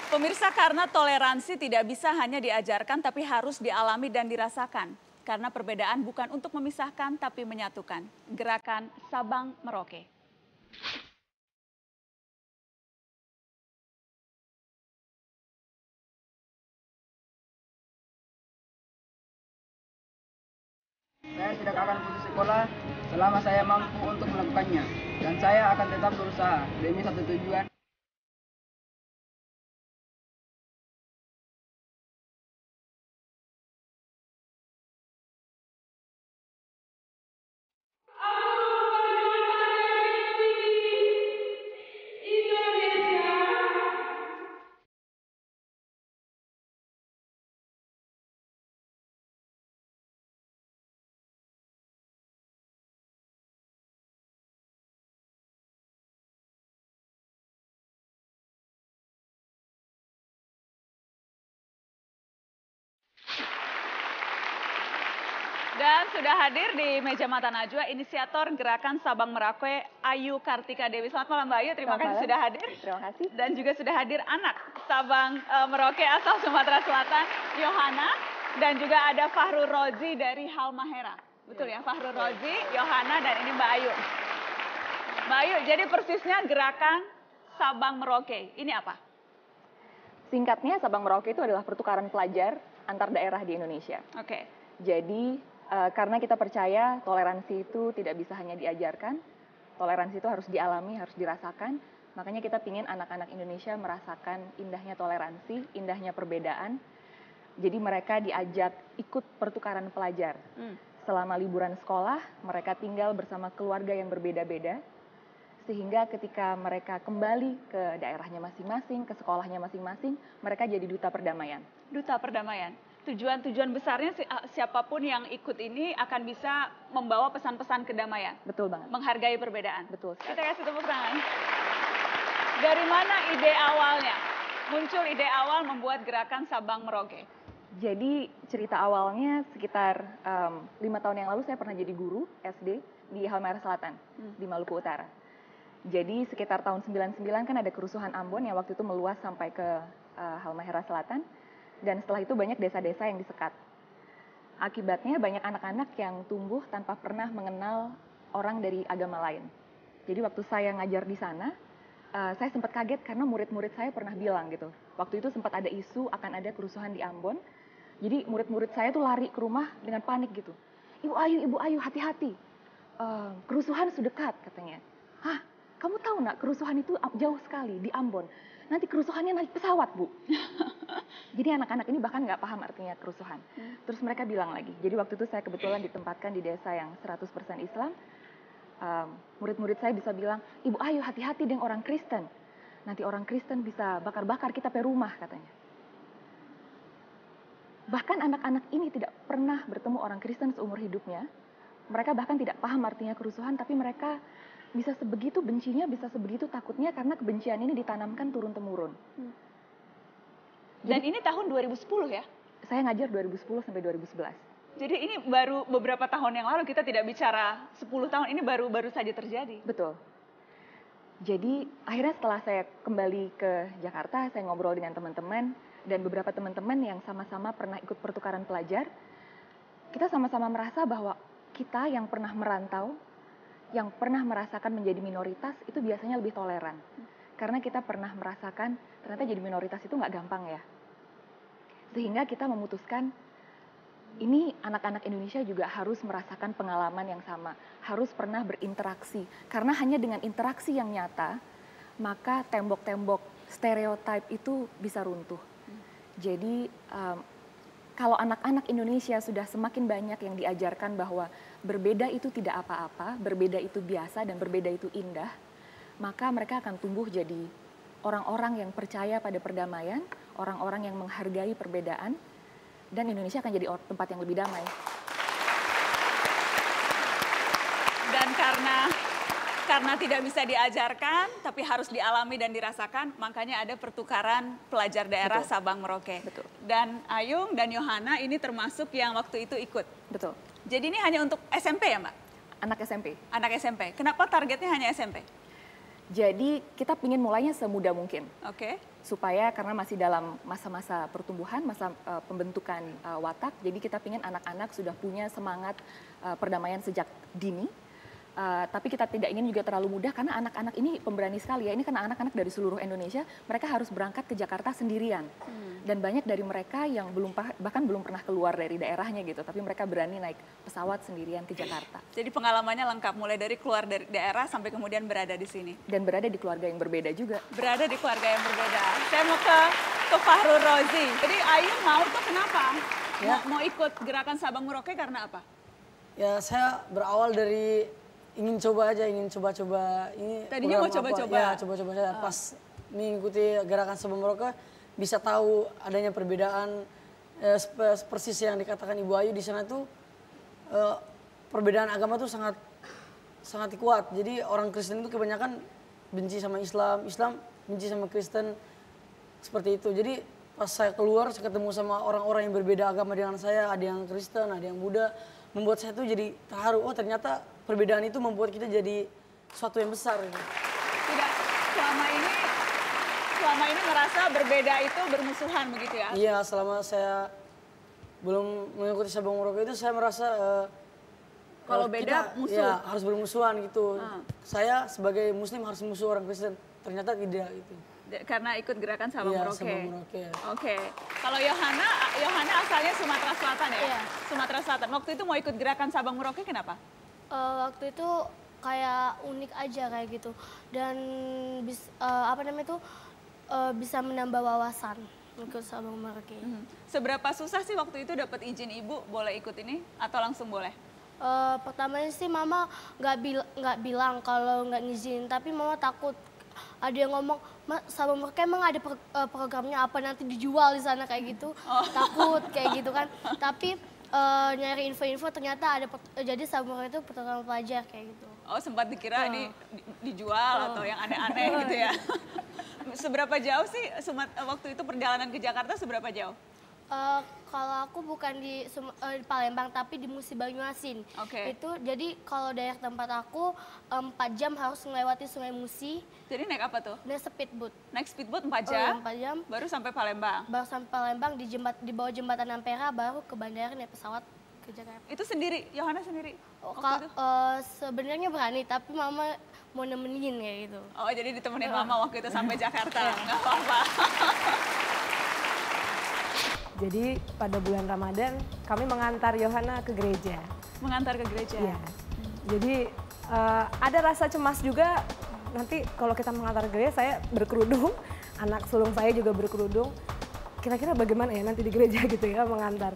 Pemirsa, karena toleransi tidak bisa hanya diajarkan tapi harus dialami dan dirasakan. Karena perbedaan bukan untuk memisahkan tapi menyatukan. Gerakan Sabang Merauke. Saya tidak akan putus sekolah selama saya mampu untuk melakukannya. Dan saya akan tetap berusaha demi satu tujuan. Dan sudah hadir di meja mata Najwa inisiator gerakan Sabang Merauke, Ayu Kartika Dewi. Selamat malam Mbak Ayu, terima kasih sudah hadir. Terima kasih. Dan juga sudah hadir anak Sabang Merauke asal Sumatera Selatan, Yohana. Dan juga ada Fahrul Rozi dari Halmahera. Betul ya, Fahrul Rozi, Yohana, dan ini Mbak Ayu. Mbak Ayu, jadi persisnya gerakan Sabang Merauke, ini apa? Singkatnya, Sabang Merauke itu adalah pertukaran pelajar antar daerah di Indonesia. Oke. Jadi, karena kita percaya toleransi itu tidak bisa hanya diajarkan, toleransi itu harus dialami, harus dirasakan. Makanya kita ingin anak-anak Indonesia merasakan indahnya toleransi, indahnya perbedaan. Jadi mereka diajak ikut pertukaran pelajar. Selama liburan sekolah, mereka tinggal bersama keluarga yang berbeda-beda. Sehingga ketika mereka kembali ke daerahnya masing-masing, ke sekolahnya masing-masing, mereka jadi duta perdamaian. Duta perdamaian. Tujuan besarnya siapapun yang ikut ini akan bisa membawa pesan-pesan kedamaian. Betul banget. Menghargai perbedaan. Betul. Kita kasih tepuk tangan. Dari mana ide awalnya? Muncul ide awal membuat gerakan Sabang Merauke. Jadi cerita awalnya sekitar 5 tahun yang lalu saya pernah jadi guru SD di Halmahera Selatan, di Maluku Utara. Jadi sekitar tahun 99 kan ada kerusuhan Ambon yang waktu itu meluas sampai ke Halmahera Selatan. Dan setelah itu banyak desa-desa yang disekat. Akibatnya banyak anak-anak yang tumbuh tanpa pernah mengenal orang dari agama lain. Jadi waktu saya ngajar di sana, saya sempat kaget karena murid-murid saya pernah bilang gitu. Waktu itu sempat ada isu akan ada kerusuhan di Ambon. Jadi murid-murid saya tuh lari ke rumah dengan panik gitu. Ibu Ayu, hati-hati. Kerusuhan sudah dekat katanya. Hah, kamu tahu nak kerusuhan itu jauh sekali di Ambon. Nanti kerusuhannya naik pesawat, Bu. Jadi anak-anak ini bahkan nggak paham artinya kerusuhan. Terus mereka bilang lagi, jadi waktu itu saya kebetulan ditempatkan di desa yang 100% Islam. Murid-murid saya bisa bilang, Ibu Ayu hati-hati dengan orang Kristen. Nanti orang Kristen bisa bakar-bakar kita pe rumah katanya. Bahkan anak-anak ini tidak pernah bertemu orang Kristen seumur hidupnya. Mereka bahkan tidak paham artinya kerusuhan, tapi mereka bisa sebegitu bencinya, bisa sebegitu takutnya karena kebencian ini ditanamkan turun-temurun. Dan ini tahun 2010 ya? Saya ngajar 2010 sampai 2011. Jadi ini baru beberapa tahun yang lalu, kita tidak bicara 10 tahun, ini baru saja terjadi. Betul. Jadi akhirnya setelah saya kembali ke Jakarta, saya ngobrol dengan teman-teman dan beberapa teman-teman yang sama-sama pernah ikut pertukaran pelajar. Kita sama-sama merasa bahwa kita yang pernah merantau, yang pernah merasakan menjadi minoritas itu biasanya lebih toleran. Karena kita pernah merasakan ternyata jadi minoritas itu nggak gampang ya. Sehingga kita memutuskan ini anak-anak Indonesia juga harus merasakan pengalaman yang sama. Harus pernah berinteraksi. Karena hanya dengan interaksi yang nyata, maka tembok-tembok stereotip itu bisa runtuh. Jadi kalau anak-anak Indonesia sudah semakin banyak yang diajarkan bahwa berbeda itu tidak apa-apa, berbeda itu biasa, dan berbeda itu indah, maka mereka akan tumbuh jadi orang-orang yang percaya pada perdamaian, orang-orang yang menghargai perbedaan, dan Indonesia akan jadi tempat yang lebih damai. Dan karena tidak bisa diajarkan, tapi harus dialami dan dirasakan, makanya ada pertukaran pelajar daerah. Betul. Sabang Merauke. Betul. Dan Ayung dan Yohana ini termasuk yang waktu itu ikut. Betul. Jadi ini hanya untuk SMP ya, Mbak? Anak SMP. Anak SMP. Kenapa targetnya hanya SMP? Jadi kita ingin mulainya semudah mungkin. Oke. Supaya karena masih dalam masa-masa pertumbuhan, masa pembentukan watak, jadi kita ingin anak-anak sudah punya semangat perdamaian sejak dini. Tapi kita tidak ingin juga terlalu mudah karena anak-anak ini pemberani sekali ya. Ini karena anak-anak dari seluruh Indonesia, mereka harus berangkat ke Jakarta sendirian. Dan banyak dari mereka yang bahkan belum pernah keluar dari daerahnya gitu. Tapi mereka berani naik pesawat sendirian ke Jakarta. Jadi pengalamannya lengkap, mulai dari keluar dari daerah sampai kemudian berada di sini. Dan berada di keluarga yang berbeda juga. Berada di keluarga yang berbeda. Saya mau ke Fahrul Rozi. Jadi Ayu mau tuh kenapa? Ya. Mau ikut gerakan Sabang Merauke karena apa? Ya saya berawal dari ingin coba aja, ingin coba-coba ini. Tadinya mau program apa. coba-coba? Ya coba-coba saja. Pas mengikuti gerakan Sabang Merauke bisa tahu adanya perbedaan persis yang dikatakan Ibu Ayu di sana tuh perbedaan agama tuh sangat kuat. Jadi orang Kristen itu kebanyakan benci sama Islam, Islam benci sama Kristen seperti itu. Jadi pas saya keluar saya ketemu sama orang-orang yang berbeda agama dengan saya, ada yang Kristen, ada yang Buddha, membuat saya tuh jadi terharu. Oh ternyata perbedaan itu membuat kita jadi sesuatu yang besar. Gitu. Tidak, selama ini merasa berbeda itu bermusuhan begitu ya? Iya, selama saya belum mengikuti Sabang Merauke itu saya merasa kalau beda kita, musuh. Ya, harus bermusuhan gitu. Saya sebagai Muslim harus musuh orang Kristen. Ternyata tidak gitu. Karena ikut gerakan Sabang Iya, Merauke. Sabang Merauke. Oke. Kalau Yohana asalnya Sumatera Selatan ya? Iya. Sumatera Selatan. Waktu itu mau ikut gerakan Sabang Merauke kenapa? Waktu itu kayak unik aja kayak gitu dan bisa menambah wawasan ikut Sabang Merauke. Seberapa susah sih waktu itu dapat izin ibu boleh ikut ini atau langsung boleh? Pertamanya sih mama nggak bilang kalau nggak ngizinin, tapi mama takut. Ada yang ngomong, Sabang Merauke emang ada programnya apa nanti dijual di sana kayak gitu, takut kayak gitu kan. Tapi nyari info-info ternyata ada jadi Sabang Merauke itu pertukaran pelajar kayak gitu. Oh sempat dikira ini dijual atau yang aneh-aneh gitu ya. Seberapa jauh sih waktu itu perjalanan ke Jakarta seberapa jauh? Kalau aku bukan di Palembang tapi di Musi Banyuasin. Oke. Itu jadi kalau daerah tempat aku 4 jam harus melewati Sungai Musi. Jadi naik apa tuh? Naik speedboat. Naik speedboat 4 jam? 4 jam. Baru sampai Palembang? Baru sampai Palembang di bawah jembatan Ampera baru ke bandara naik pesawat ke Jakarta. Itu sendiri? Yohana sendiri? Sebenarnya berani tapi mama mau nemenin kayak gitu. Oh jadi ditemenin mama waktu itu sampai Jakarta? Nggak apa-apa. Jadi pada bulan Ramadan kami mengantar Yohana ke gereja. Mengantar ke gereja? Iya. Jadi ada rasa cemas juga nanti kalau kita mengantar ke gereja saya berkerudung, anak sulung saya juga berkerudung. Kira-kira bagaimana ya nanti di gereja gitu ya mengantar.